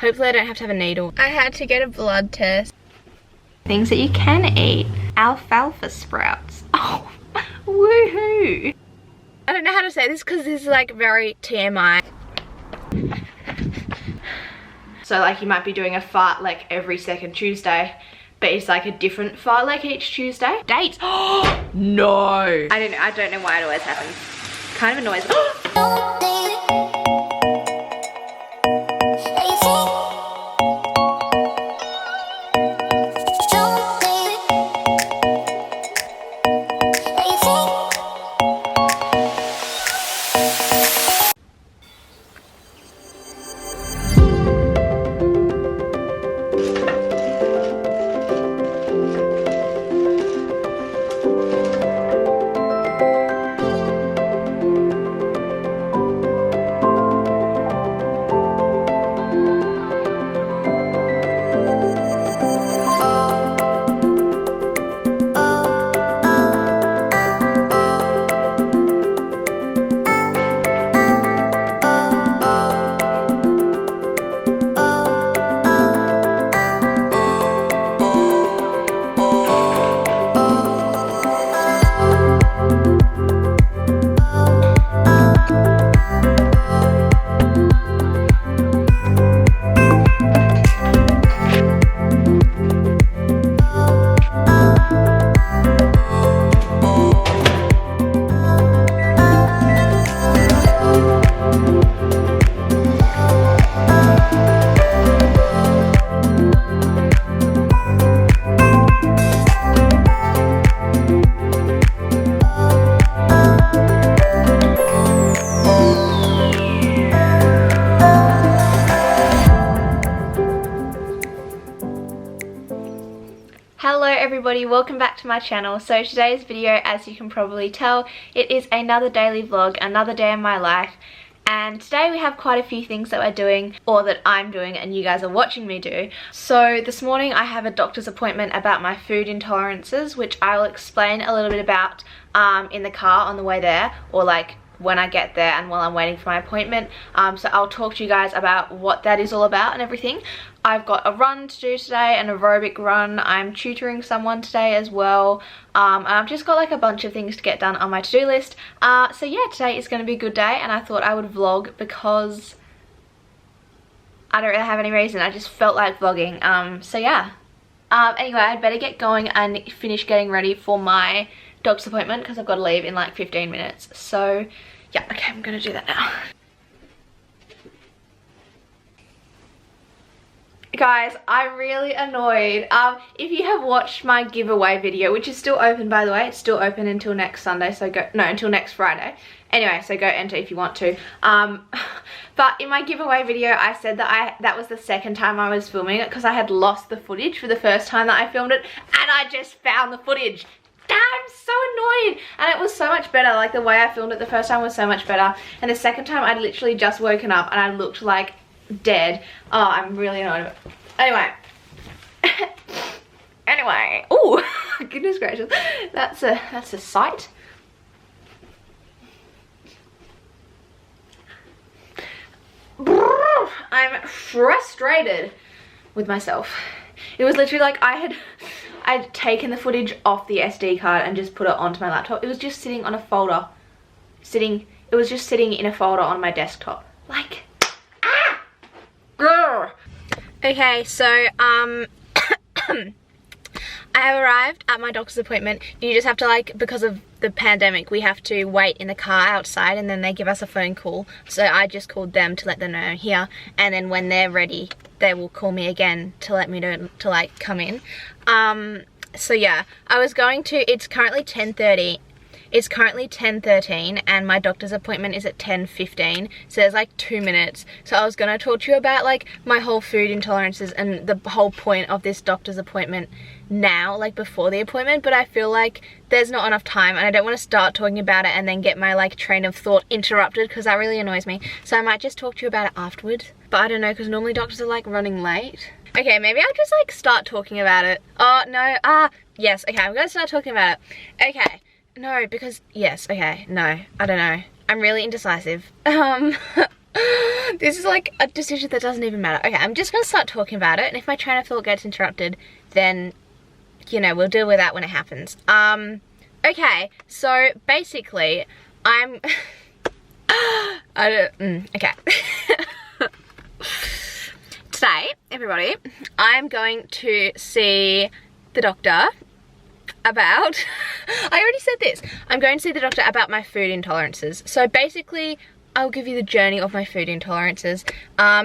Hopefully I don't have to have a needle. I had to get a blood test. Things that you can eat. Alfalfa sprouts. Oh, woohoo. I don't know how to say this because this is like very TMI. So like you might be doing a fart like every second Tuesday, but it's like a different fart like each Tuesday. Dates. Oh no. I don't know why it always happens. Kind of annoys me. Hello everybody, welcome back to my channel. So today's video, as you can probably tell, it is another daily vlog, another day in my life. And today we have quite a few things that we're doing, or that I'm doing and you guys are watching me do. So this morning I have a doctor's appointment about my food intolerances, which I will explain a little bit about in the car on the way there, or like when I get there and while I'm waiting for my appointment. So I'll talk to you guys about what that is all about and everything. I've got a run to do today, an aerobic run. I'm tutoring someone today as well. And I've just got like a bunch of things to get done on my to-do list. So yeah, today is going to be a good day, and I thought I would vlog because I don't really have any reason. I just felt like vlogging. So yeah. Anyway, I'd better get going and finish getting ready for my doctor's appointment because I've got to leave in like 15 minutes. So yeah, okay, I'm going to do that now. Guys, I'm really annoyed. If you have watched my giveaway video, which is still open by the way, it's still open until next Sunday, so until next Friday. Anyway, so go enter if you want to. But in my giveaway video, I said that that was the second time I was filming it because I had lost the footage for the first time that I filmed it, and I just found the footage. I'm so annoyed, and it was so much better. Like the way I filmed it the first time was so much better, and the second time I'd literally just woken up and I looked like dead. Oh, I'm really annoyed. Anyway. Anyway. Oh, goodness gracious. That's a sight. I'm frustrated with myself. It was literally like I'd taken the footage off the SD card and just put it onto my laptop. It was just sitting on a folder. It was just sitting in a folder on my desktop. Like, grr. Okay, so I have arrived at my doctor's appointment. You just have to, like, because of the pandemic, we have to wait in the car outside, and then they give us a phone call. So I just called them to let them know I'm here, and then when they're ready, they will call me again to let me know to like come in. So yeah, I was going to, it's currently 10:30. It's currently 10:13 and my doctor's appointment is at 10:15, so there's like 2 minutes. So I was gonna talk to you about like my whole food intolerances and the whole point of this doctor's appointment now, like before the appointment, but I feel like there's not enough time and I don't want to start talking about it and then get my like train of thought interrupted, because that really annoys me. So I might just talk to you about it afterwards, but I don't know, because normally doctors are like running late. Okay, maybe I'll just like start talking about it. Oh no, yes, okay, I'm gonna start talking about it. Okay. No, because, yes, okay, no, I don't know. I'm really indecisive. This is like a decision that doesn't even matter. Okay, I'm just gonna start talking about it, and if my train of thought gets interrupted, then, you know, we'll deal with that when it happens. Okay, so basically, I'm... okay. Today, everybody, I'm going to see the doctor about... I already said this. I'm going to see the doctor about my food intolerances. So basically, I'll give you the journey of my food intolerances.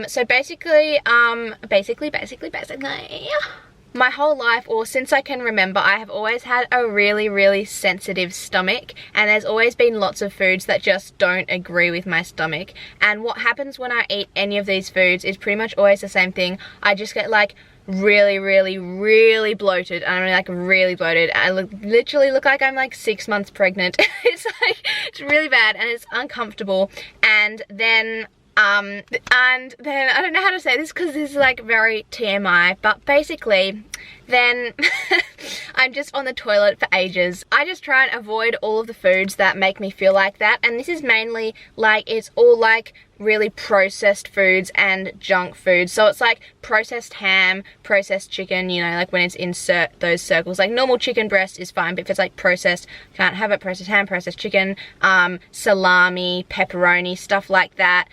So basically, my whole life, or since I can remember, I have always had a really sensitive stomach, and there's always been lots of foods that just don't agree with my stomach. And what happens when I eat any of these foods is pretty much always the same thing. I just get like really bloated, and I'm like really bloated. I literally look like I'm like 6 months pregnant. It's like, it's really bad and it's uncomfortable. And then I don't know how to say this because this is like very TMI, but basically then I'm just on the toilet for ages. I just try and avoid all of the foods that make me feel like that, and this is mainly like, it's all like really processed foods and junk foods. So it's like processed ham, processed chicken, you know, like when it's in those circles. Like normal chicken breast is fine, but if it's like processed, can't have it. Processed ham, processed chicken, salami, pepperoni, stuff like that.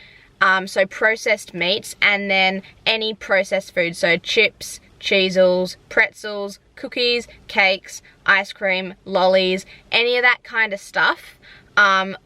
So processed meats, and then any processed food, so chips, cheesels, pretzels, cookies, cakes, ice cream, lollies, any of that kind of stuff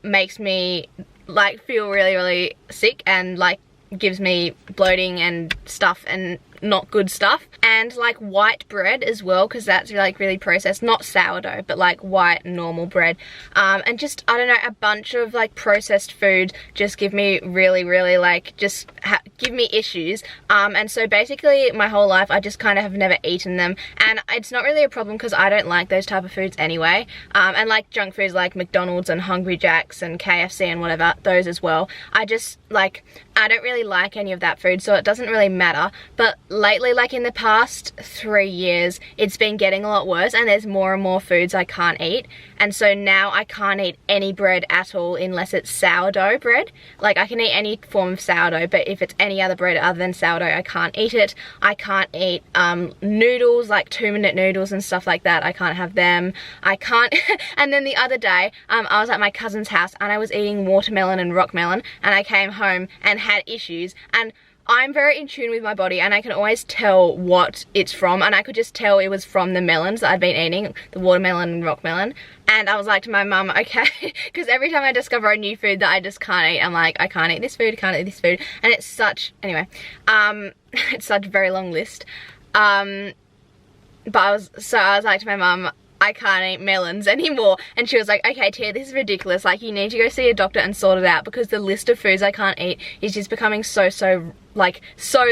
makes me like feel really sick, and like gives me bloating and stuff and not good stuff. And like white bread as well, because that's like really processed, not sourdough, but like white normal bread, and just, I don't know, a bunch of like processed food just give me really like just give me issues. And so basically my whole life I just kind of have never eaten them, and it's not really a problem because I don't like those type of foods anyway. And like junk foods like McDonald's and Hungry Jack's and KFC and whatever, those as well, I just like, I don't really like any of that food, so it doesn't really matter. But lately, like in the past 3 years, it's been getting a lot worse, and there's more and more foods I can't eat. And so now I can't eat any bread at all unless it's sourdough bread. Like I can eat any form of sourdough, but if it's any other bread other than sourdough, I can't eat it. I can't eat noodles, like 2-minute noodles and stuff like that. I can't have them. I can't. And then the other day, I was at my cousin's house and I was eating watermelon and rock melon, and I came home and had issues. And I'm very in tune with my body, and I can always tell what it's from, and I could just tell it was from the melons that I'd been eating, the watermelon and rock melon. And I was like to my mum, okay, because every time I discover a new food that I just can't eat, I'm like, I can't eat this food, I can't eat this food, and it's such, anyway, it's such a very long list. But I was like to my mum, I can't eat melons anymore. And she was like, okay Tia, this is ridiculous, like you need to go see a doctor and sort it out, because the list of foods I can't eat is just becoming so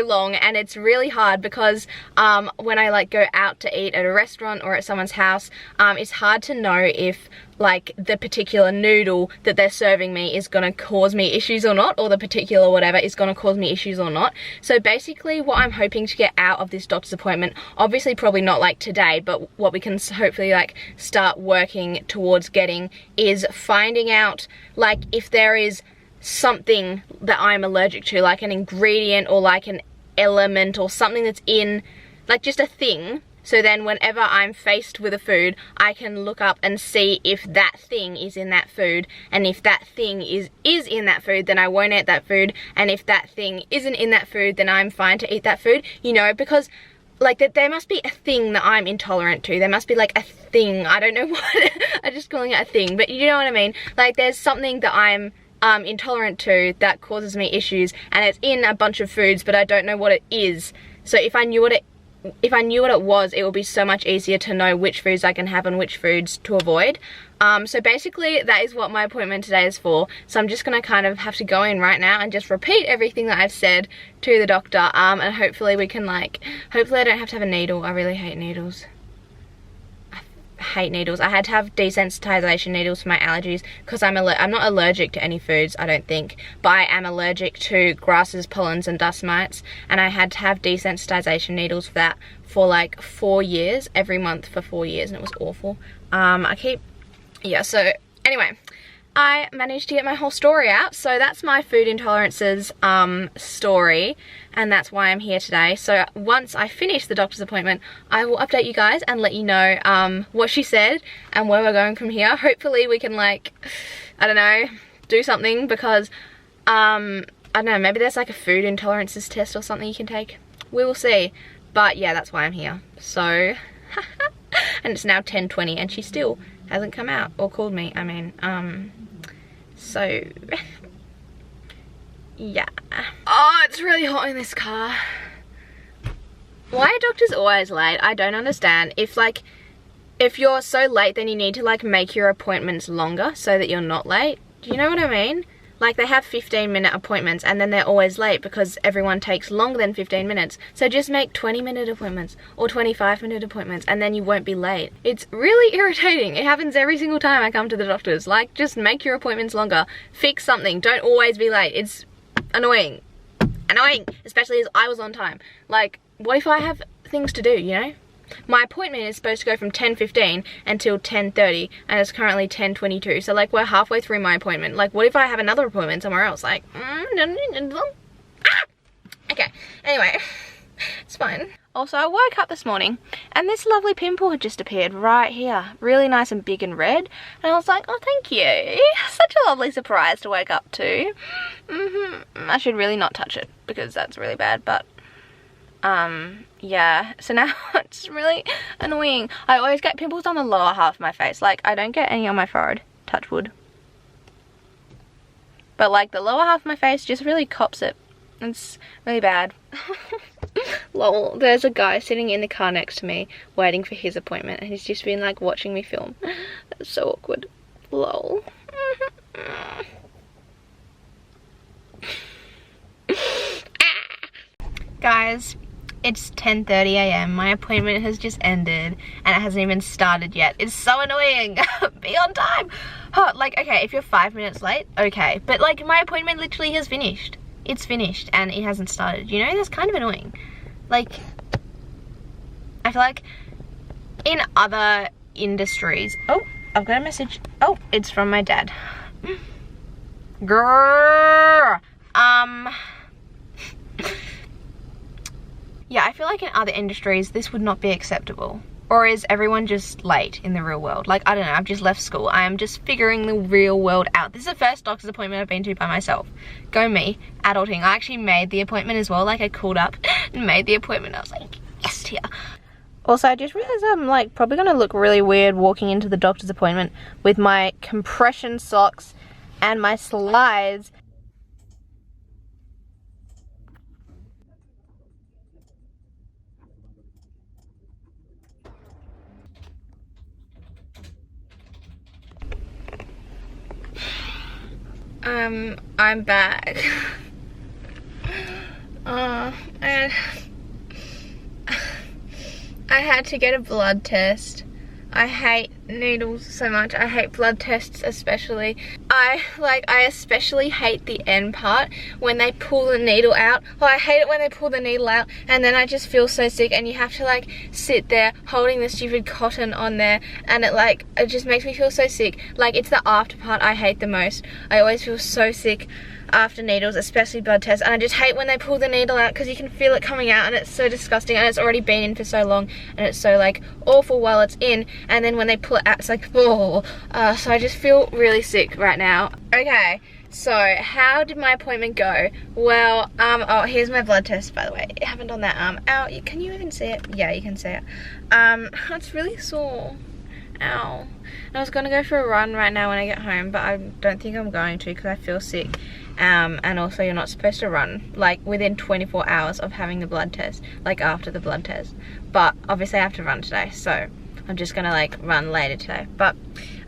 long, and it's really hard because when I like go out to eat at a restaurant or at someone's house, it's hard to know if like the particular noodle that they're serving me is gonna cause me issues or not, or the particular whatever is gonna cause me issues or not. So basically what I'm hoping to get out of this doctor's appointment, obviously probably not like today, but what we can hopefully like start working towards getting, is finding out like if there is something that I'm allergic to, like an ingredient or like an element or something that's in, like just a thing. So then whenever I'm faced with a food, I can look up and see if that thing is in that food, and if that thing is in that food, then I won't eat that food, and if that thing isn't in that food, then I'm fine to eat that food, you know, because like that there must be a thing that I'm intolerant to. There must be like a thing, I don't know what, I'm just calling it a thing, but you know what I mean, like there's something that I'm intolerant to that causes me issues, and it's in a bunch of foods, but I don't know what it is. So if I knew what it was, it would be so much easier to know which foods I can have and which foods to avoid. So basically that is what my appointment today is for. So I'm just gonna kind of have to go in right now and just repeat everything that I've said to the doctor, and hopefully we can like, hopefully I don't have to have a needle. I really hate needles. Hate needles. I had to have desensitization needles for my allergies because I'm not allergic to any foods, I don't think, but I am allergic to grasses, pollens and dust mites, and I had to have desensitization needles for that for like 4 years, every month for 4 years, and it was awful. So anyway, I managed to get my whole story out. So that's my food intolerances story, and that's why I'm here today. So once I finish the doctor's appointment, I will update you guys and let you know what she said and where we're going from here. Hopefully we can, like, I don't know, do something, because I don't know, maybe there's like a food intolerances test or something you can take. We will see. But yeah, that's why I'm here. So and it's now 10:20 and she still hasn't come out or called me. I mean, so yeah. Oh, it's really hot in this car. Why are doctors always late? I don't understand. If you're so late, then you need to like make your appointments longer so that you're not late. Do you know what I mean? Like, they have 15-minute appointments and then they're always late because everyone takes longer than 15 minutes. So just make 20-minute appointments or 25-minute appointments and then you won't be late. It's really irritating. It happens every single time I come to the doctor's. Like, just make your appointments longer. Fix something. Don't always be late. It's annoying. Annoying. Especially as I was on time. Like, what if I have things to do, you know? My appointment is supposed to go from 10:15 until 10:30 and it's currently 10:22, so like we're halfway through my appointment. Like, what if I have another appointment somewhere else? Like, okay, anyway, it's fine. Also, I woke up this morning and this lovely pimple had just appeared right here, really nice and big and red, and I was like, oh, thank you. Such a lovely surprise to wake up to. I should really not touch it because that's really bad, but yeah, so now it's really annoying. I always get pimples on the lower half of my face. Like, I don't get any on my forehead, touch wood, but like the lower half of my face just really cops it. It's really bad. Lol, there's a guy sitting in the car next to me waiting for his appointment and he's just been like watching me film. That's so awkward. Lol. Guys, it's 10:30 AM. My appointment has just ended and it hasn't even started yet. It's so annoying. Be on time. Oh, like, okay, if you're 5 minutes late, okay, but like my appointment literally has finished. It's finished and it hasn't started, you know? That's kind of annoying. Like, I feel like in other industries, oh, I've got a message. Oh, it's from my dad. Grrr. Yeah, I feel like in other industries, this would not be acceptable. Or is everyone just late in the real world? Like, I don't know, I've just left school. I am just figuring the real world out. This is the first doctor's appointment I've been to by myself. Go me, adulting. I actually made the appointment as well. Like, I called up and made the appointment. I was like, yes, dear. Also, I just realized I'm like probably gonna look really weird walking into the doctor's appointment with my compression socks and my slides. I'm back. And I had to get a blood test. I hate needles so much. I hate blood tests especially. I especially hate the end part when they pull the needle out. Well, I hate it when they pull the needle out and then I just feel so sick and you have to like sit there holding the stupid cotton on there and it just makes me feel so sick. Like, it's the after part I hate the most. I always feel so sick after needles, especially blood tests, and I just hate when they pull the needle out because you can feel it coming out and it's so disgusting and it's already been in for so long and it's so like awful while it's in, and then when they pull it out it's like, oh, so I just feel really sick right now. Okay, so how did my appointment go? Well, oh, here's my blood test, by the way. I haven't done that arm. Ow, can you even see it? Yeah, you can see it. It's really sore. Ow. I was gonna go for a run right now when I get home, but I don't think I'm going to because I feel sick. And also you're not supposed to run like within 24 hours of having the blood test, like after the blood test. But obviously I have to run today, so I'm just gonna like run later today. But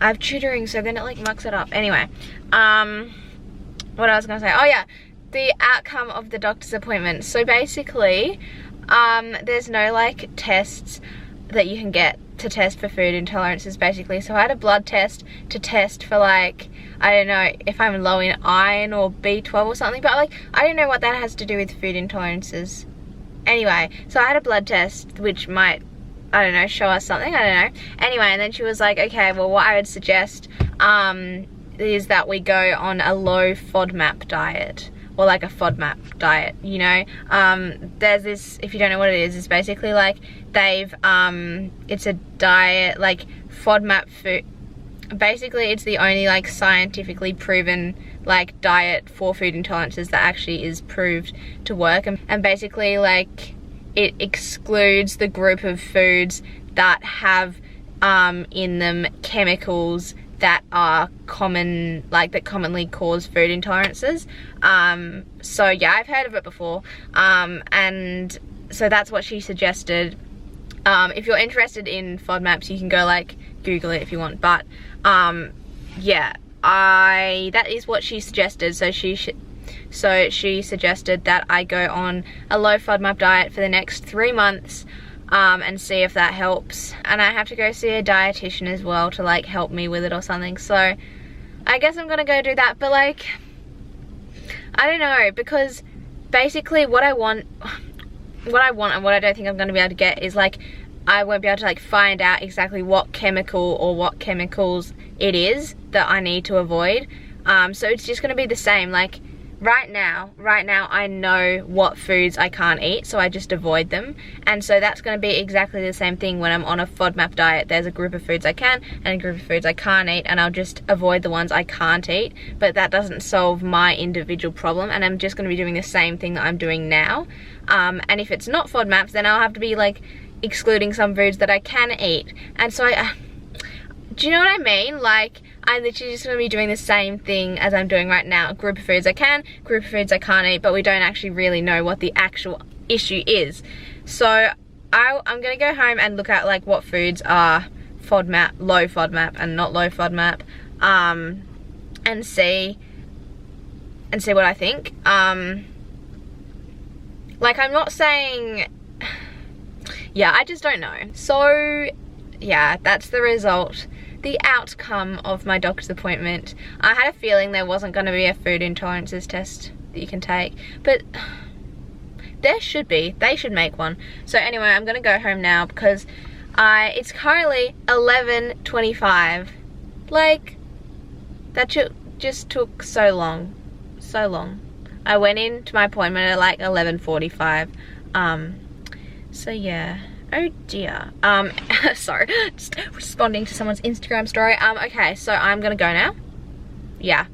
I have tutoring, so then it like mucks it up. Anyway, what I was gonna say, oh yeah, the outcome of the doctor's appointment. So basically, there's no like tests that you can get to test for food intolerances basically. So I had a blood test to test for like, I don't know if I'm low in iron or B12 or something, but like I don't know what that has to do with food intolerances. Anyway, so I had a blood test which might, I don't know, show us something, I don't know. Anyway, and then she was like, okay, well what I would suggest is that we go on a low FODMAP diet, or like a Fodmap diet, you know. There's this, if you don't know what it is, it's basically like they've, it's a diet, like Fodmap food, basically it's the only like scientifically proven like diet for food intolerances that actually is proved to work, and basically like it excludes the group of foods that have in them chemicals that are common, like that commonly cause food intolerances. So yeah, I've heard of it before, and so that's what she suggested. If you're interested in FODMAPs, you can go like Google it if you want, but yeah, that is what she suggested. So she suggested that I go on a low FODMAP diet for the next 3 months, and see if that helps. And I have to go see a dietitian as well to like help me with it or something. So I guess I'm gonna go do that. But like, I don't know, because basically what I want and what I don't think I'm gonna be able to get is like, I won't be able to like find out exactly what chemical or what chemicals it is that I need to avoid. So it's just gonna be the same. Like right now I know what foods I can't eat, so I just avoid them. And so that's going to be exactly the same thing when I'm on a FODMAP diet. There's a group of foods I can and a group of foods I can't eat, and I'll just avoid the ones I can't eat. But that doesn't solve my individual problem, and I'm just going to be doing the same thing that I'm doing now. And if it's not FODMAPs, then I'll have to be like excluding some foods that I can eat. And so do you know what I mean? Like, I'm literally just going to be doing the same thing as I'm doing right now. A group of foods I can, group of foods I can't eat, but we don't actually really know what the actual issue is. So I'm going to go home and look at like what foods are FODMAP, low FODMAP and not low FODMAP, and see what I think. Like, I'm not saying, yeah, I just don't know. So yeah, that's the result. The outcome of my doctor's appointment. I had a feeling there wasn't going to be a food intolerances test that you can take, but there should be. They should make one. So anyway, I'm going to go home now because it's currently 11:25. Like, that just took so long. So long. I went into my appointment at like 11:45. So yeah. Oh dear. Sorry, just responding to someone's Instagram story. Okay, so I'm gonna go now. Yeah,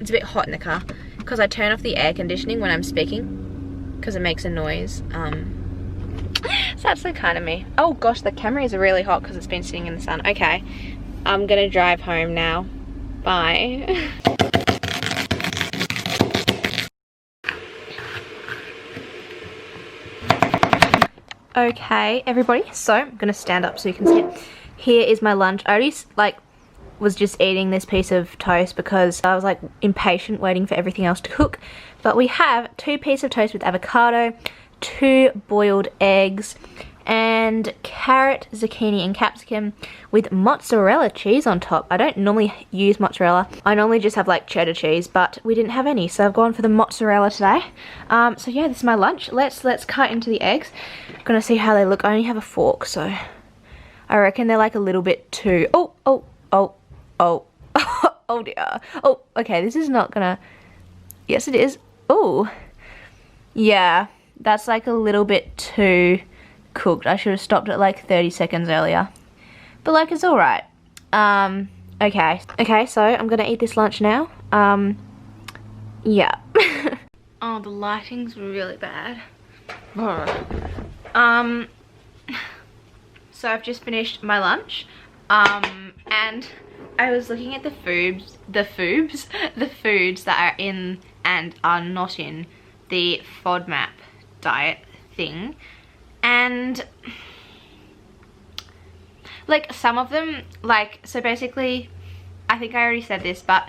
it's a bit hot in the car because I turn off the air conditioning when I'm speaking because it makes a noise. So that's so kind of me. Oh gosh, the cameras are really hot because it's been sitting in the sun. Okay, I'm gonna drive home now. Bye. Okay, everybody, so I'm gonna stand up so you can see it. Here is my lunch. I already was just eating this piece of toast because I was like impatient waiting for everything else to cook. But we have 2 pieces of toast with avocado, 2 boiled eggs, and carrot, zucchini and capsicum with mozzarella cheese on top. I don't normally use mozzarella. I normally just have like cheddar cheese, but we didn't have any, so I've gone for the mozzarella today. So yeah, this is my lunch. Let's cut into the eggs. I'm gonna see how they look. I only have a fork, so I reckon they're like a little bit too, oh dear. Oh, okay, this is not gonna, yes it is. Oh, yeah, that's like a little bit too cooked. I should have stopped at like 30 seconds earlier, but like it's alright. Okay, so I'm gonna eat this lunch now. Yeah. Oh, the lighting's really bad. So I've just finished my lunch, and I was looking at the foods that are in and are not in the Fodmap diet thing. And like some of them, like, so basically, I think I already said this, but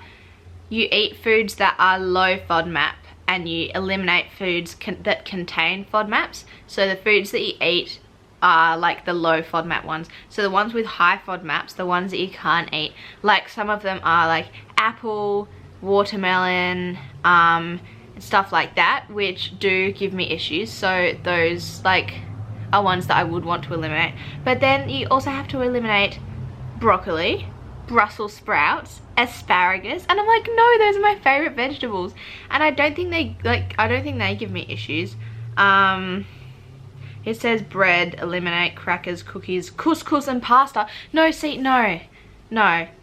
you eat foods that are low FODMAP and you eliminate foods that contain FODMAPs. So the foods that you eat are like the low FODMAP ones. So the ones with high FODMAPs, the ones that you can't eat, like some of them are like apple, watermelon, and stuff like that, which do give me issues. So those like are ones that I would want to eliminate. But then you also have to eliminate broccoli. Brussels sprouts, asparagus, and I'm like, no, those are my favorite vegetables. And I don't think they give me issues. It says bread, eliminate crackers, cookies, couscous and pasta. No, see, no,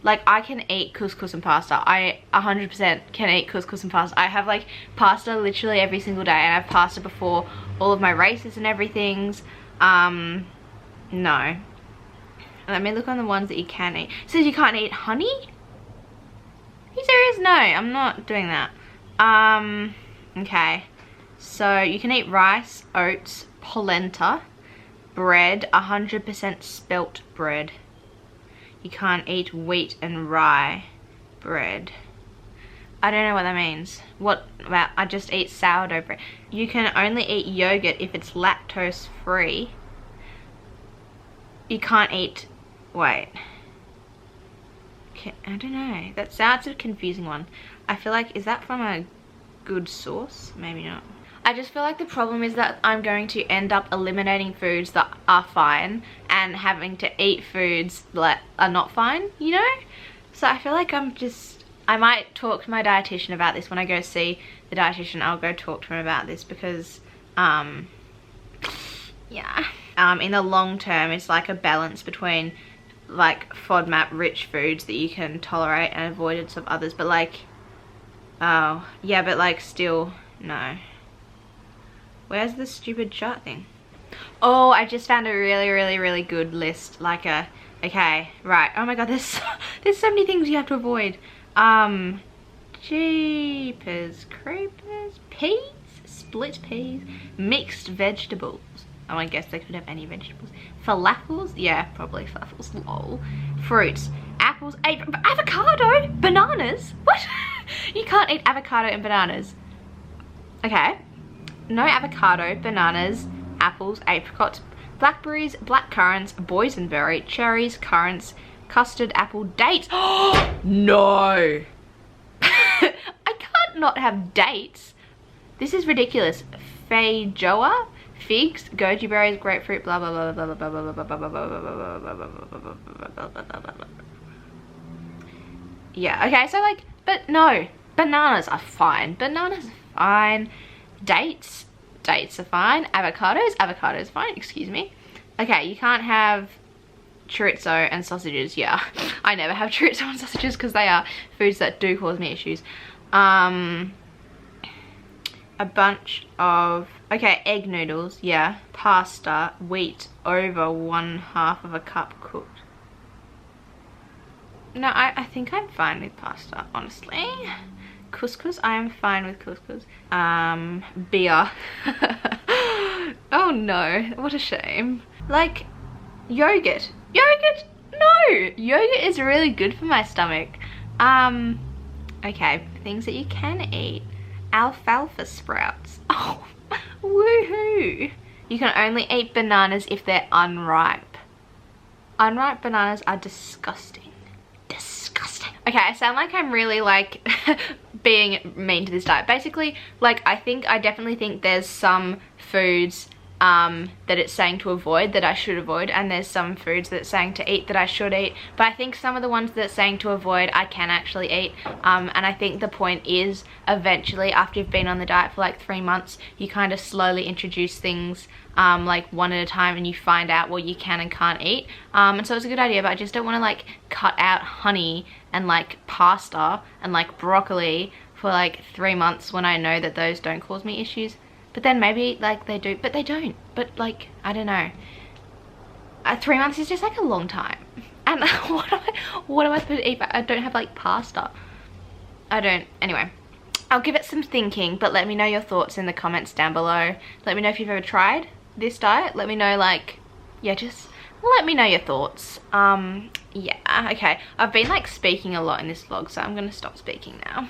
like I can eat couscous and pasta. I 100% can eat couscous and pasta. I have like pasta literally every single day, and I have pasta before all of my races and everything's. No. Let me look on the ones that you can eat. It says you can't eat honey? Are you serious? No, I'm not doing that. Okay. So you can eat rice, oats, polenta, bread, 100% spelt bread. You can't eat wheat and rye bread. I don't know what that means. What about, I just eat sourdough bread. You can only eat yogurt if it's lactose free. You can't eat, wait. Okay, I don't know. That's a confusing one. I feel like, is that from a good source? Maybe not. I just feel like the problem is that I'm going to end up eliminating foods that are fine and having to eat foods that are not fine, you know? So I feel like I might talk to my dietitian about this. When I go see the dietitian, I'll go talk to him about this because, yeah. In the long term, it's like a balance between like FODMAP rich foods that you can tolerate and avoidance of others. But like, oh, yeah, but like still, no. Where's the stupid chart thing? Oh, I just found a really good list. Like okay, right. Oh my god, there's so many things you have to avoid. Jeepers creepers. Peas, split peas, mixed vegetables. Oh, I guess they could have any vegetables. Falafels, yeah, probably falafels. Lol. Fruits, apples, avocado, bananas. What? You can't eat avocado and bananas. Okay. No avocado, bananas, apples, apricots, blackberries, blackcurrants, boysenberry, cherries, currants, custard apple, dates. Oh no! I can't not have dates. This is ridiculous. Feijoa, figs, goji berries, grapefruit, blah blah blah blah blah blah blah blah blah blah blah blah. Yeah, okay, so like, but no, bananas are fine. Bananas are fine. Dates are fine. Avocados fine, excuse me. Okay, you can't have chorizo and sausages. Yeah, I never have chorizo and sausages because they are foods that do cause me issues. A bunch of, okay, egg noodles, yeah. Pasta, wheat over 1/2 of a cup cooked. No, I think I'm fine with pasta, honestly. Couscous, I am fine with couscous. Beer. Oh no, what a shame. Like, yogurt. Yogurt? No! Yogurt is really good for my stomach. Okay, things that you can eat. Alfalfa sprouts. Oh, woohoo! You can only eat bananas if they're unripe. Unripe bananas are disgusting. Disgusting. Okay, I sound like I'm really like being mean to this diet. Basically, like I definitely think there's some foods that it's saying to avoid that I should avoid, and there's some foods that it's saying to eat that I should eat. But I think some of the ones that it's saying to avoid I can actually eat, and I think the point is eventually after you've been on the diet for like 3 months, you kind of slowly introduce things like one at a time, and you find out what you can and can't eat, and so it's a good idea. But I just don't want to like cut out honey and like pasta and like broccoli for like 3 months when I know that those don't cause me issues. But then maybe like they do, but they don't. But like, I don't know. 3 months is just like a long time. And what am I supposed to eat? I don't have like pasta. I don't. Anyway, I'll give it some thinking, but let me know your thoughts in the comments down below. Let me know if you've ever tried this diet. Let me know, like, yeah, just let me know your thoughts. Yeah, okay. I've been like speaking a lot in this vlog, so I'm gonna stop speaking now.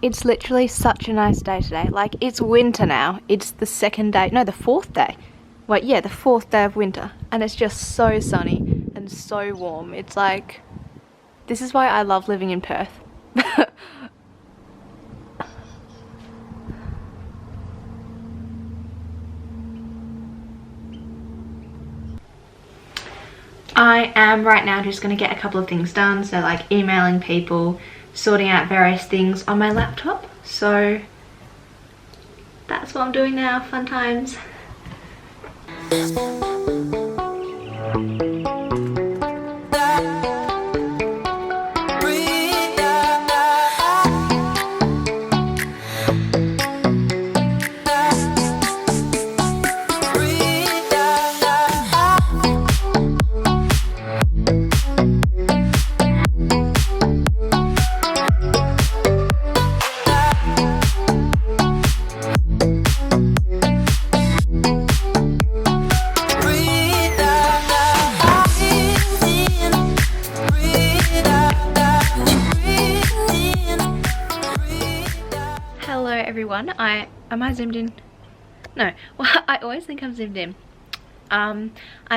It's literally such a nice day today. Like, it's winter now. It's the 2nd day, no, the 4th day. Wait, yeah, the 4th day of winter. And it's just so sunny and so warm. It's like, this is why I love living in Perth. I am right now just going to get a couple of things done, so like emailing people, sorting out various things on my laptop. So that's what I'm doing now. Fun times. Everyone, am I zoomed in? No, well, I always think I'm zoomed in. I'm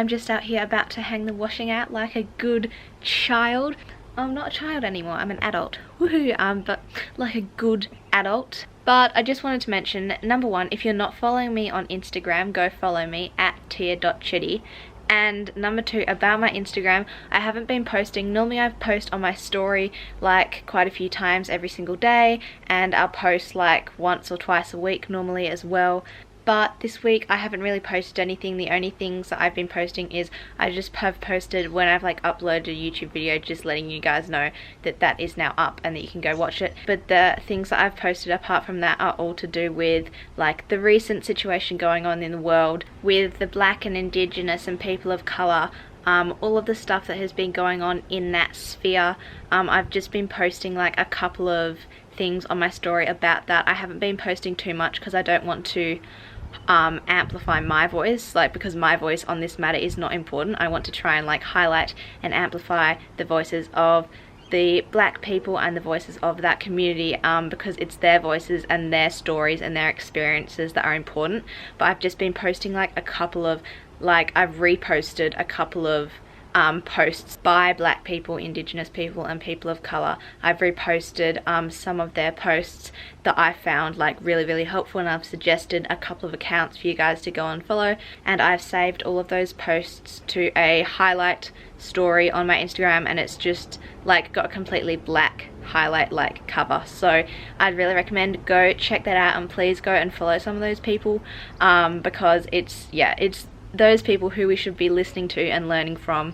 just out here about to hang the washing out like a good child. I'm not a child anymore, I'm an adult. Woohoo! But like a good adult. But I just wanted to mention, number one, if you're not following me on Instagram, go follow me at tia.chitty. And number two, about my Instagram, I haven't been posting. Normally I post on my story like quite a few times every single day, and I'll post like once or twice a week normally as well. But this week I haven't really posted anything. The only things that I've been posting is I just have posted when I've like uploaded a YouTube video, just letting you guys know that that is now up and that you can go watch it. But the things that I've posted apart from that are all to do with like the recent situation going on in the world with the Black and Indigenous and people of colour. All of the stuff that has been going on in that sphere. I've just been posting like a couple of things on my story about that. I haven't been posting too much because I don't want to amplify my voice, like, because my voice on this matter is not important. I want to try and like highlight and amplify the voices of the Black people and the voices of that community, because it's their voices and their stories and their experiences that are important. But I've just been posting like a couple of, like, I've reposted a couple of posts by Black people, Indigenous people and people of colour. I've reposted some of their posts that I found like really helpful, and I've suggested a couple of accounts for you guys to go and follow, and I've saved all of those posts to a highlight story on my Instagram, and it's just like got a completely black highlight like cover. So I'd really recommend go check that out, and please go and follow some of those people, because it's those people who we should be listening to and learning from.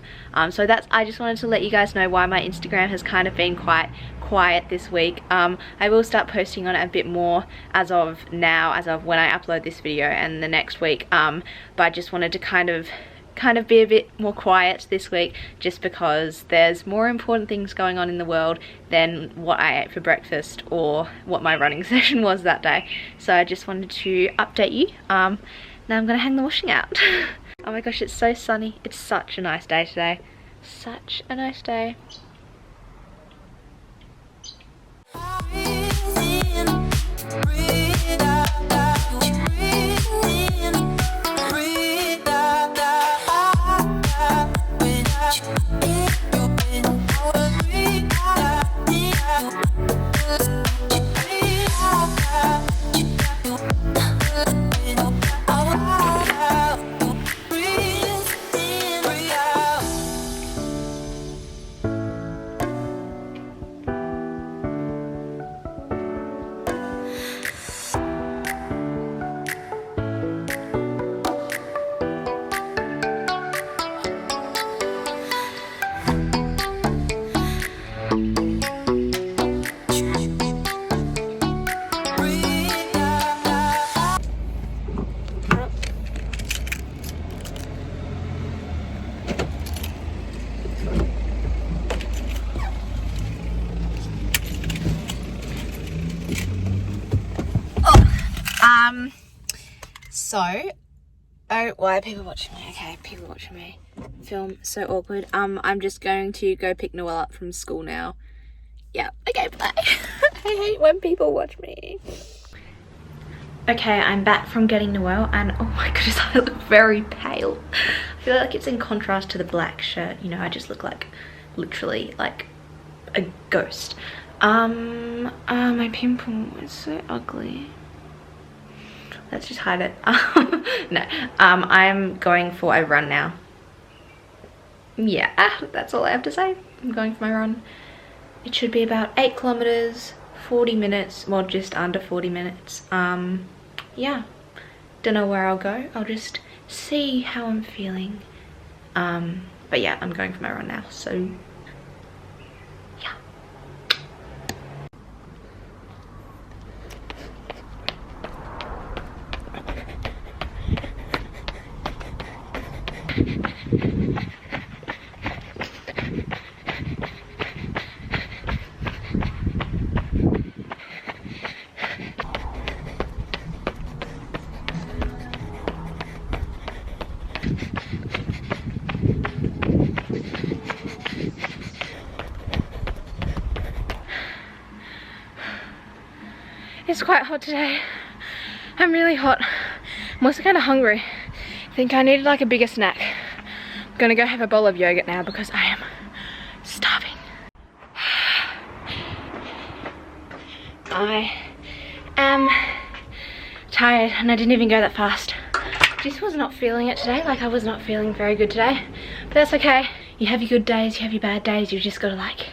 So that's, I just wanted to let you guys know why my Instagram has kind of been quite quiet this week. I will start posting on it a bit more as of now, as of when I upload this video and the next week, but I just wanted to kind of be a bit more quiet this week, just because there's more important things going on in the world than what I ate for breakfast or what my running session was that day. So I just wanted to update you. Now I'm gonna hang the washing out. Oh my gosh, it's so sunny. It's such a nice day today. Such a nice day. Why are people watching me? Okay, people watching me film, so awkward. I'm just going to go pick Noelle up from school now. Yeah, okay, bye. I hate when people watch me. Okay, I'm back from getting Noelle, and oh my goodness, I look very pale. I feel like it's in contrast to the black shirt, you know, I just look like, literally, like a ghost. My pimple is so ugly. Let's just hide it. No, I'm going for a run now. yeah, that's all I have to say. I'm going for my run. It should be about 8 kilometers, 40 minutes, well, just under 40 minutes. Yeah, don't know where I'll go. I'll just see how I'm feeling. But yeah, I'm going for my run now, so yeah. It's quite hot today. I'm really hot. I'm also kind of hungry. I think I needed like a bigger snack. I'm gonna go have a bowl of yogurt now because I am starving. I am tired and I didn't even go that fast. Just was not feeling it today. Like I was not feeling very good today. But that's okay. You have your good days, you have your bad days. You just gotta like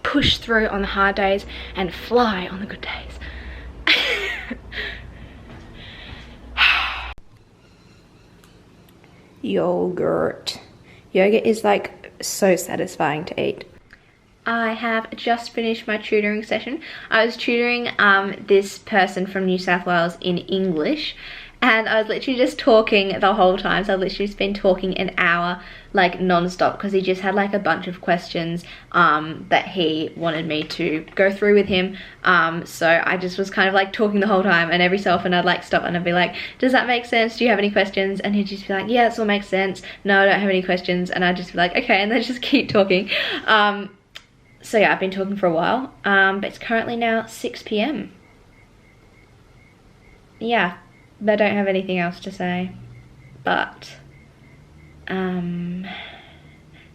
push through on the hard days and fly on the good days. Yogurt. Yogurt is like so satisfying to eat. I have just finished my tutoring session. I was tutoring this person from New South Wales in English, and I was literally just talking the whole time. So I've literally just been talking an hour like non-stop because he just had like a bunch of questions that he wanted me to go through with him. So I just was kind of like talking the whole time, and every so often I'd like stop and I'd be like, does that make sense? Do you have any questions? And he'd just be like, yeah, this all makes sense. No, I don't have any questions. And I'd just be like, okay, and then just keep talking. So yeah, I've been talking for a while, but it's currently now 6 p.m. Yeah, but I don't have anything else to say, but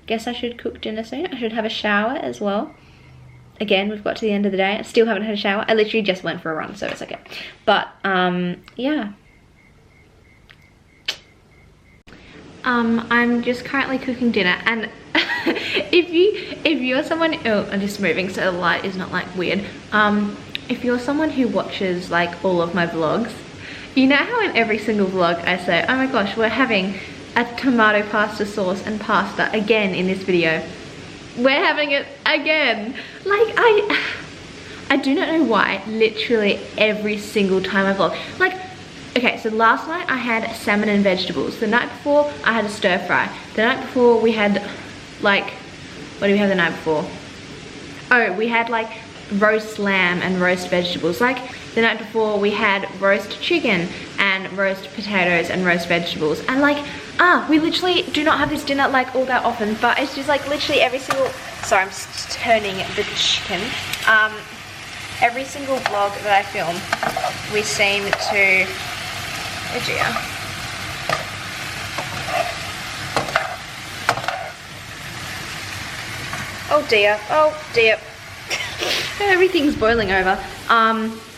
guess I should cook dinner soon. I should have a shower as well. Again, we've got to the end of the day. I still haven't had a shower. I literally just went for a run, so it's okay. But yeah. I'm just currently cooking dinner, and if you're someone, oh, I'm just moving so the light is not like weird. If you're someone who watches like all of my vlogs, you know how in every single vlog I say, oh my gosh, we're having a tomato pasta sauce and pasta again in this video. We're having it again. Like I do not know why, literally every single time I vlog. Like, okay, so last night I had salmon and vegetables. The night before I had a stir fry. The night before we had like, what did we have the night before? Oh, we had like roast lamb and roast vegetables. Like the night before we had roast chicken and roast potatoes and roast vegetables. And like, we literally do not have this dinner like all that often, but it's just like literally every single, sorry, I'm just turning the chicken. Every single vlog that I film, we seem to, oh dear. Oh dear, oh dear. Everything's boiling over.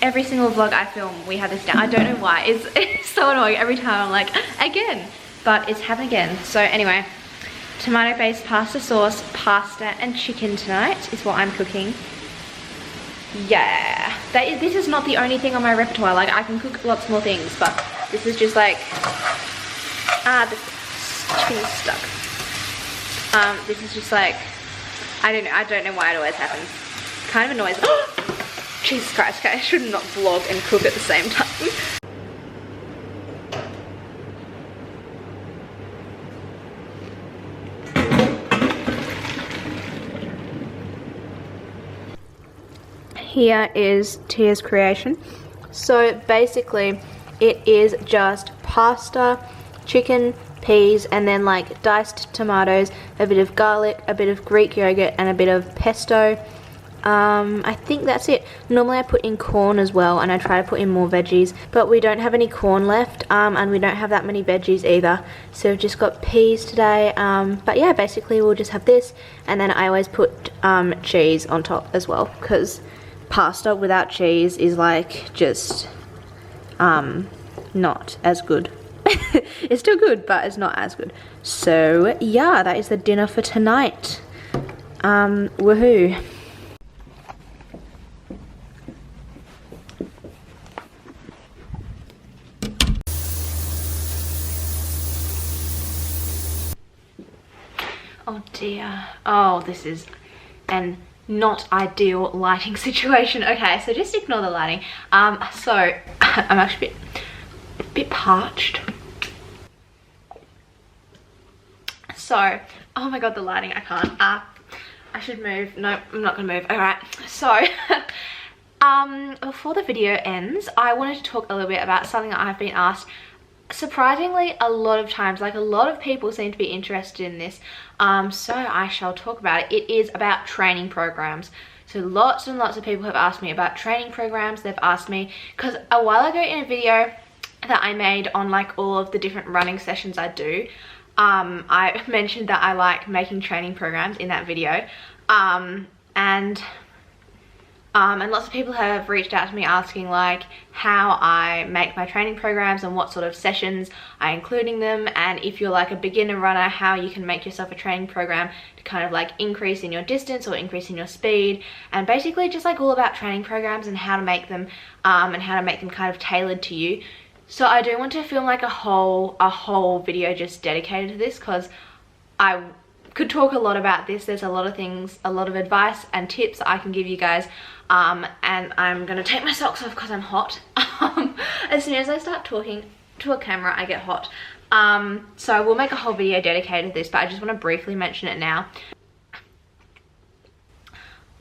Every single vlog I film, we have this down. I don't know why. It's so annoying. Every time I'm like, again. But it's happened again. So anyway, tomato-based pasta sauce, pasta and chicken tonight is what I'm cooking. Yeah. This is not the only thing on my repertoire. Like, I can cook lots more things, but this is just like, the chicken is stuck. This is just like, I don't know why it always happens. Kind of annoys me. Jesus Christ, okay, I should not vlog and cook at the same time. Here is Tia's creation. So basically it is just pasta, chicken, peas, and then like diced tomatoes, a bit of garlic, a bit of Greek yogurt, and a bit of pesto. I think that's it. Normally I put in corn as well, and I try to put in more veggies, but we don't have any corn left, and we don't have that many veggies either, so we've just got peas today. But yeah, basically we'll just have this, and then I always put cheese on top as well, because pasta without cheese is like just not as good. It's still good, but it's not as good. So yeah, that is the dinner for tonight. Woohoo. Oh dear. Oh, this is an not ideal lighting situation. Okay, so just ignore the lighting. So I'm actually a bit parched. So, oh my god, the lighting, I can't. I should move. No, I'm not gonna move. Alright, so before the video ends, I wanted to talk a little bit about something that I've been asked surprisingly a lot of times. Like, a lot of people seem to be interested in this, so I shall talk about it. It is about training programs. So lots and lots of people have asked me about training programs. They've asked me, because a while ago in a video that I made on like all of the different running sessions I do, I mentioned that I like making training programs in that video, and lots of people have reached out to me asking like how I make my training programs and what sort of sessions I include in them, and if you're like a beginner runner, how you can make yourself a training program to kind of like increase in your distance or increase in your speed, and basically just like all about training programs and how to make them kind of tailored to you. So I do want to film like a whole video just dedicated to this, because I could talk a lot about this. There's a lot of things, a lot of advice and tips I can give you guys, and I'm gonna take my socks off because I'm hot. As soon as I start talking to a camera, I get hot. So I will make a whole video dedicated to this, but I just want to briefly mention it now.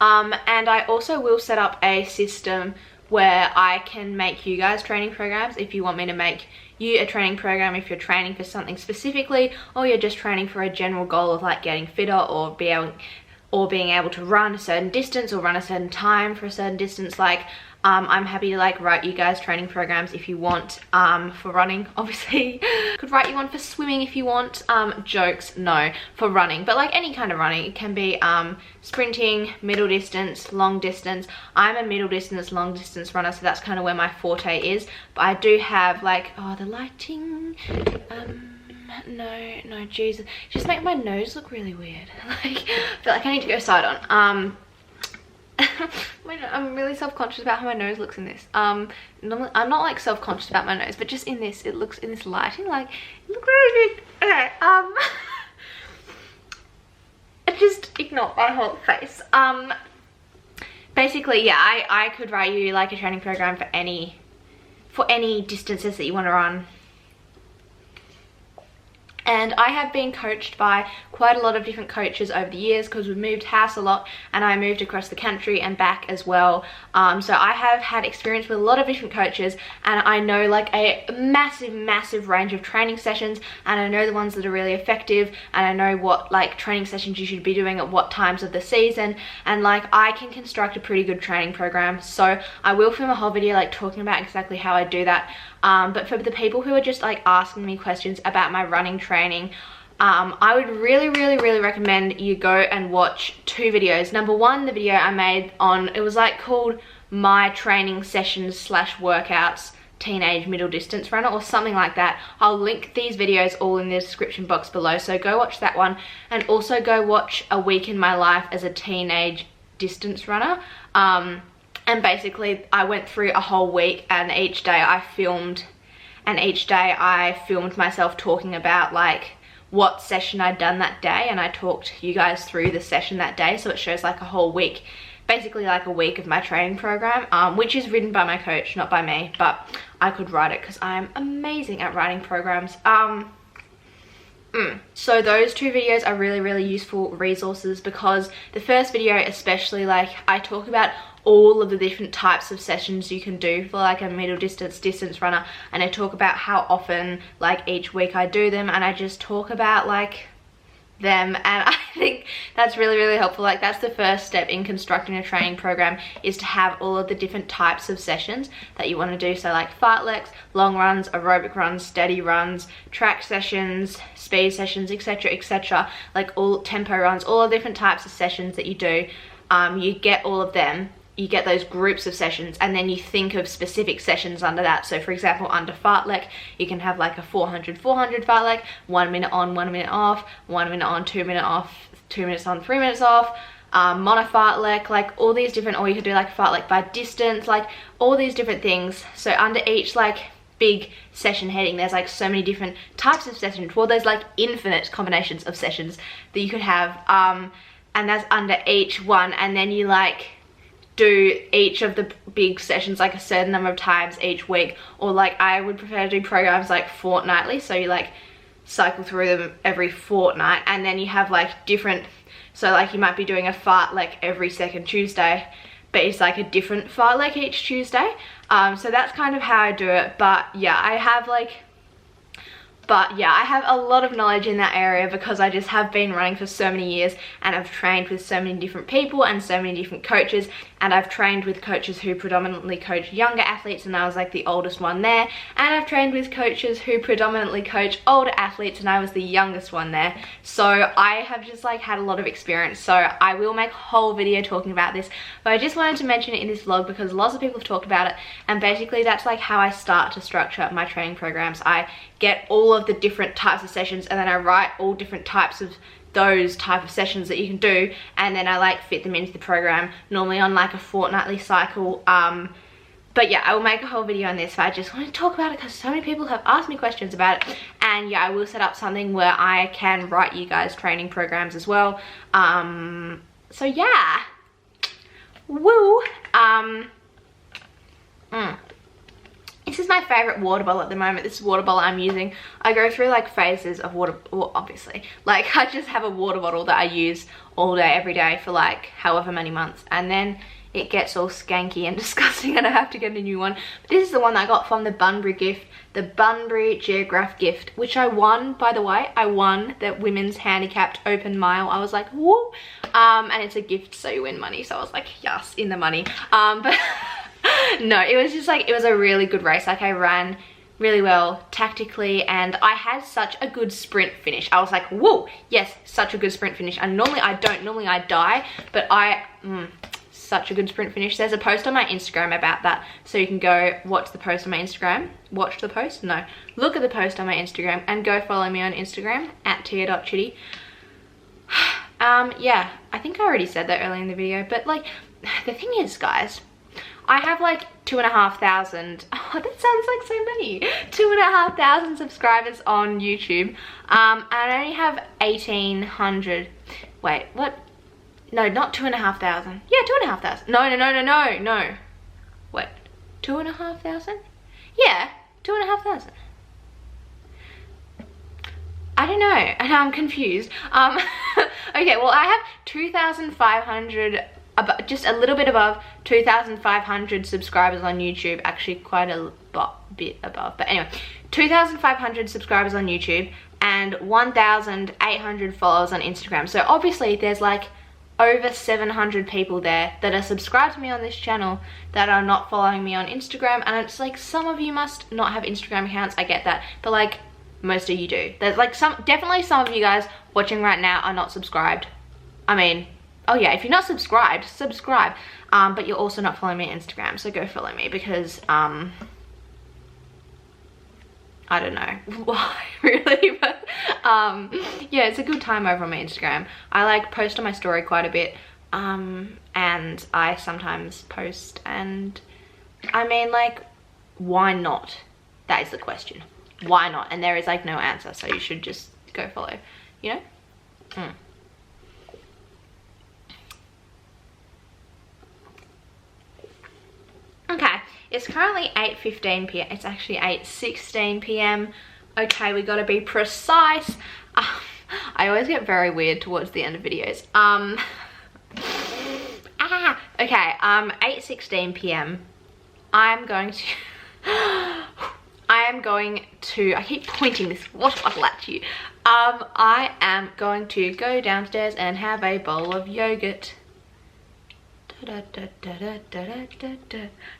And I also will set up a system where I can make you guys training programs if you want me to make you a training program, if you're training for something specifically, or you're just training for a general goal of like getting fitter or being able to run a certain distance or run a certain time for a certain distance. Like, I'm happy to like write you guys training programs if you want, for running. Obviously could write you one for swimming if you want. Jokes, no, for running, but like any kind of running. It can be sprinting, middle distance, long distance. I'm a middle distance, long distance runner, so that's kind of where my forte is. But I do have like, oh, the lighting, no, Jesus, just make my nose look really weird. Like, I feel like I need to go side on. I'm really self-conscious about how my nose looks in this. Normally, I'm not like self-conscious about my nose, but just in this, it looks, in this lighting, like, it looks really big. Okay, just ignore my whole face. Basically, yeah, I could write you like a training program for any distances that you want to run. And I have been coached by quite a lot of different coaches over the years, because we've moved house a lot and I moved across the country and back as well. So I have had experience with a lot of different coaches, and I know like a massive range of training sessions, and I know the ones that are really effective, and I know what like training sessions you should be doing at what times of the season, and like I can construct a pretty good training program. So I will film a whole video like talking about exactly how I do that. But for the people who are just like asking me questions about my running training, I would really recommend you go and watch two videos. Number one, the video I made on, it was like called My Training Sessions / Workouts Teenage Middle Distance Runner or something like that. I'll link these videos all in the description box below, so go watch that one, and also go watch A Week in My Life as a Teenage Distance Runner. And basically I went through a whole week, and each day I filmed myself talking about like what session I'd done that day, and I talked you guys through the session that day, so it shows like a whole week, basically like a week of my training program, which is written by my coach, not by me, but I could write it because I'm amazing at writing programs. So those two videos are really useful resources, because the first video especially, like I talk about all of the different types of sessions you can do for like a middle distance runner, and I talk about how often like each week I do them, and I just talk about like them, and I think that's really helpful. Like, that's the first step in constructing a training program, is to have all of the different types of sessions that you want to do. So like fartleks, long runs, aerobic runs, steady runs, track sessions, speed sessions, etc, like all tempo runs, all the different types of sessions that you do. You get all of them, you get those groups of sessions, and then you think of specific sessions under that. So for example, under fartlek, you can have like a 400 fartlek, 1 minute on, 1 minute off, 1 minute on, 2 minute off, 2 minutes on, 3 minutes off, mono fartlek, like all these different, or you could do like fartlek by distance, like all these different things. So under each like big session heading, there's like so many different types of sessions. Well, there's like infinite combinations of sessions that you could have, and that's under each one. And then you like do each of the big sessions like a certain number of times each week, or like I would prefer to do programs like fortnightly, so you like cycle through them every fortnight, and then you have like different, so like you might be doing a fartlek every second Tuesday, but it's like a different fartlek each Tuesday. So that's kind of how I do it. But yeah, I have a lot of knowledge in that area because I just have been running for so many years, and I've trained with so many different people and so many different coaches, and I've trained with coaches who predominantly coach younger athletes, and I was like the oldest one there, and I've trained with coaches who predominantly coach older athletes, and I was the youngest one there. So I have just like had a lot of experience. So I will make a whole video talking about this, but I just wanted to mention it in this vlog because lots of people have talked about it, and basically that's like how I start to structure my training programs. I get all of the different types of sessions, and then I write all different types of those type of sessions that you can do, and then I like fit them into the program, normally on like a fortnightly cycle. But yeah, I will make a whole video on this, but I just want to talk about it because so many people have asked me questions about it. And yeah, I will set up something where I can write you guys training programs as well. So yeah, woo. This is my favorite water bottle at the moment. This water bottle I'm using, I go through like phases of water, well, obviously. Like I just have a water bottle that I use all day, every day for like however many months. And then it gets all skanky and disgusting and I have to get a new one. But this is the one that I got from the Bunbury gift, the Bunbury Geograph gift, which I won, by the way. I won the Women's Handicapped Open Mile. I was like, whoa. And it's a gift, so you win money. So I was like, yes, in the money. But no, it was just like, it was a really good race. Like I ran really well tactically, and I had such a good sprint finish. I was like, whoa, yes, such a good sprint finish. And normally I don't, normally I die, but such a good sprint finish. There's a post on my Instagram about that, so you can go watch the post on my Instagram. Watch the post? No. Look at the post on my Instagram and go follow me on Instagram at tia.chitty. Yeah, I think I already said that earlier in the video, but like, the thing is, guys, I have like 2,500, oh, that sounds like so many, 2,500 subscribers on YouTube, and I only have 1,800, wait, what? No, not 2,500, yeah, 2,500, no, wait, 2,500? Yeah, 2,500. I don't know, and I'm confused. Okay, well I have 2,500, just a little bit above 2,500 subscribers on YouTube, actually quite a bit above, but anyway, 2,500 subscribers on YouTube and 1,800 followers on Instagram. So obviously there's like over 700 people there that are subscribed to me on this channel that are not following me on Instagram. And it's like, some of you must not have Instagram accounts, I get that, but like most of you do. There's like definitely some of you guys watching right now are not subscribed. I mean, oh yeah, if you're not subscribed, subscribe. But you're also not following me on Instagram, so go follow me because, I don't know why really, but yeah, it's a good time over on my Instagram. I like post on my story quite a bit, and I sometimes post, and I mean, like, why not? That is the question. Why not? And there is like no answer, so you should just go follow, you know? Okay, it's currently 8:15 p.m. It's actually 8:16 p.m. Okay, we gotta be precise. I always get very weird towards the end of videos. Okay, 8:16 p.m. I keep pointing this water bottle at you. I am going to go downstairs and have a bowl of yogurt.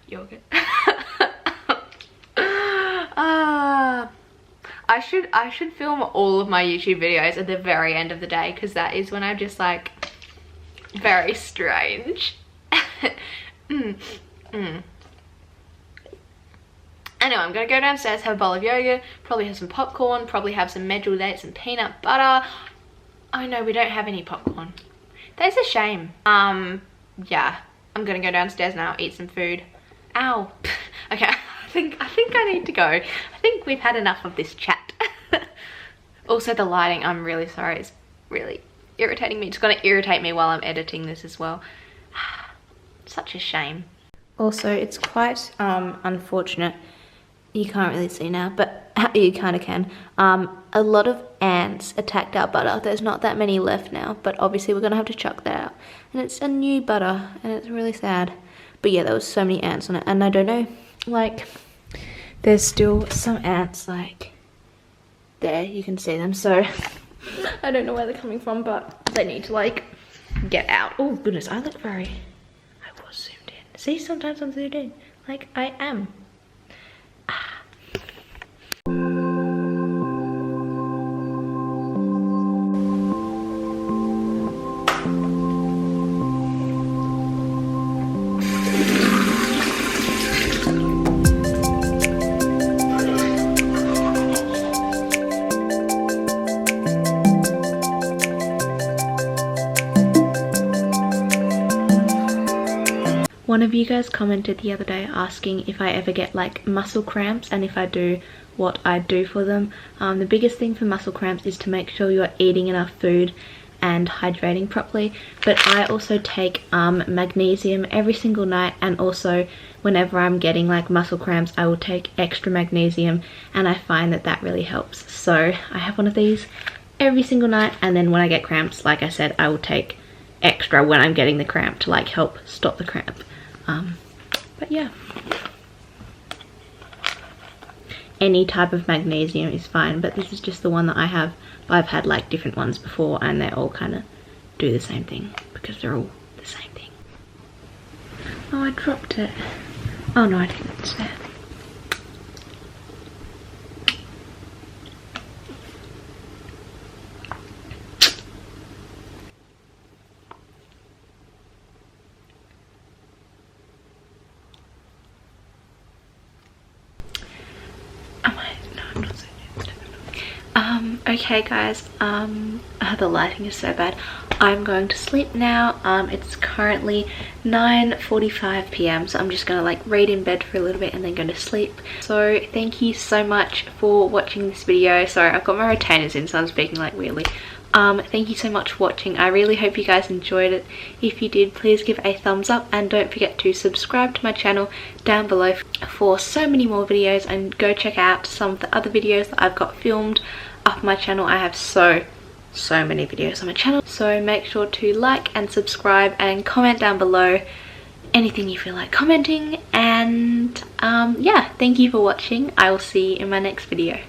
Yogurt. I should film all of my YouTube videos at the very end of the day, because that is when I'm just like very strange. Anyway, I'm gonna go downstairs, have a bowl of yogurt, probably have some popcorn, probably have some medjool dates and peanut butter. Oh no, we don't have any popcorn. That's a shame. Yeah, I'm gonna go downstairs now, eat some food. Ow. Okay, I think I need to go. I think we've had enough of this chat. Also the lighting, I'm really sorry, it's really irritating me. It's gonna irritate me while I'm editing this as well. Such a shame. Also, it's quite unfortunate. You can't really see now, but you kind of can. A lot of ants attacked our butter. There's not that many left now, but obviously we're gonna have to chuck that out. And it's a new butter, and it's really sad. But yeah, there was so many ants on it, and I don't know, like, there's still some ants, like, there, you can see them, so I don't know where they're coming from, but they need to, like, get out. Oh goodness, I look very, I was zoomed in. See, sometimes I'm zoomed in, like I am. One of you guys commented the other day asking if I ever get like muscle cramps, and if I do, what I do for them. The biggest thing for muscle cramps is to make sure you're eating enough food and hydrating properly. But I also take magnesium every single night, and also whenever I'm getting like muscle cramps I will take extra magnesium, and I find that that really helps. So I have one of these every single night, and then when I get cramps, like I said, I will take extra when I'm getting the cramp to like help stop the cramp. But yeah, any type of magnesium is fine, but this is just the one that I have. I've had like different ones before, and they all kind of do the same thing because they're all the same thing. Oh, I dropped it. Oh no, I didn't. It's there. Okay guys, the lighting is so bad. I'm going to sleep now. It's currently 9:45 p.m, so I'm just gonna like read in bed for a little bit and then go to sleep. So thank you so much for watching this video. Sorry, I've got my retainers in, so I'm speaking like weirdly. Thank you so much for watching. I really hope you guys enjoyed it. If you did, please give a thumbs up, and don't forget to subscribe to my channel down below for so many more videos, and go check out some of the other videos that I've got filmed up my channel. I have so many videos on my channel, so make sure to like and subscribe and comment down below anything you feel like commenting. And yeah, thank you for watching. I will see you in my next video.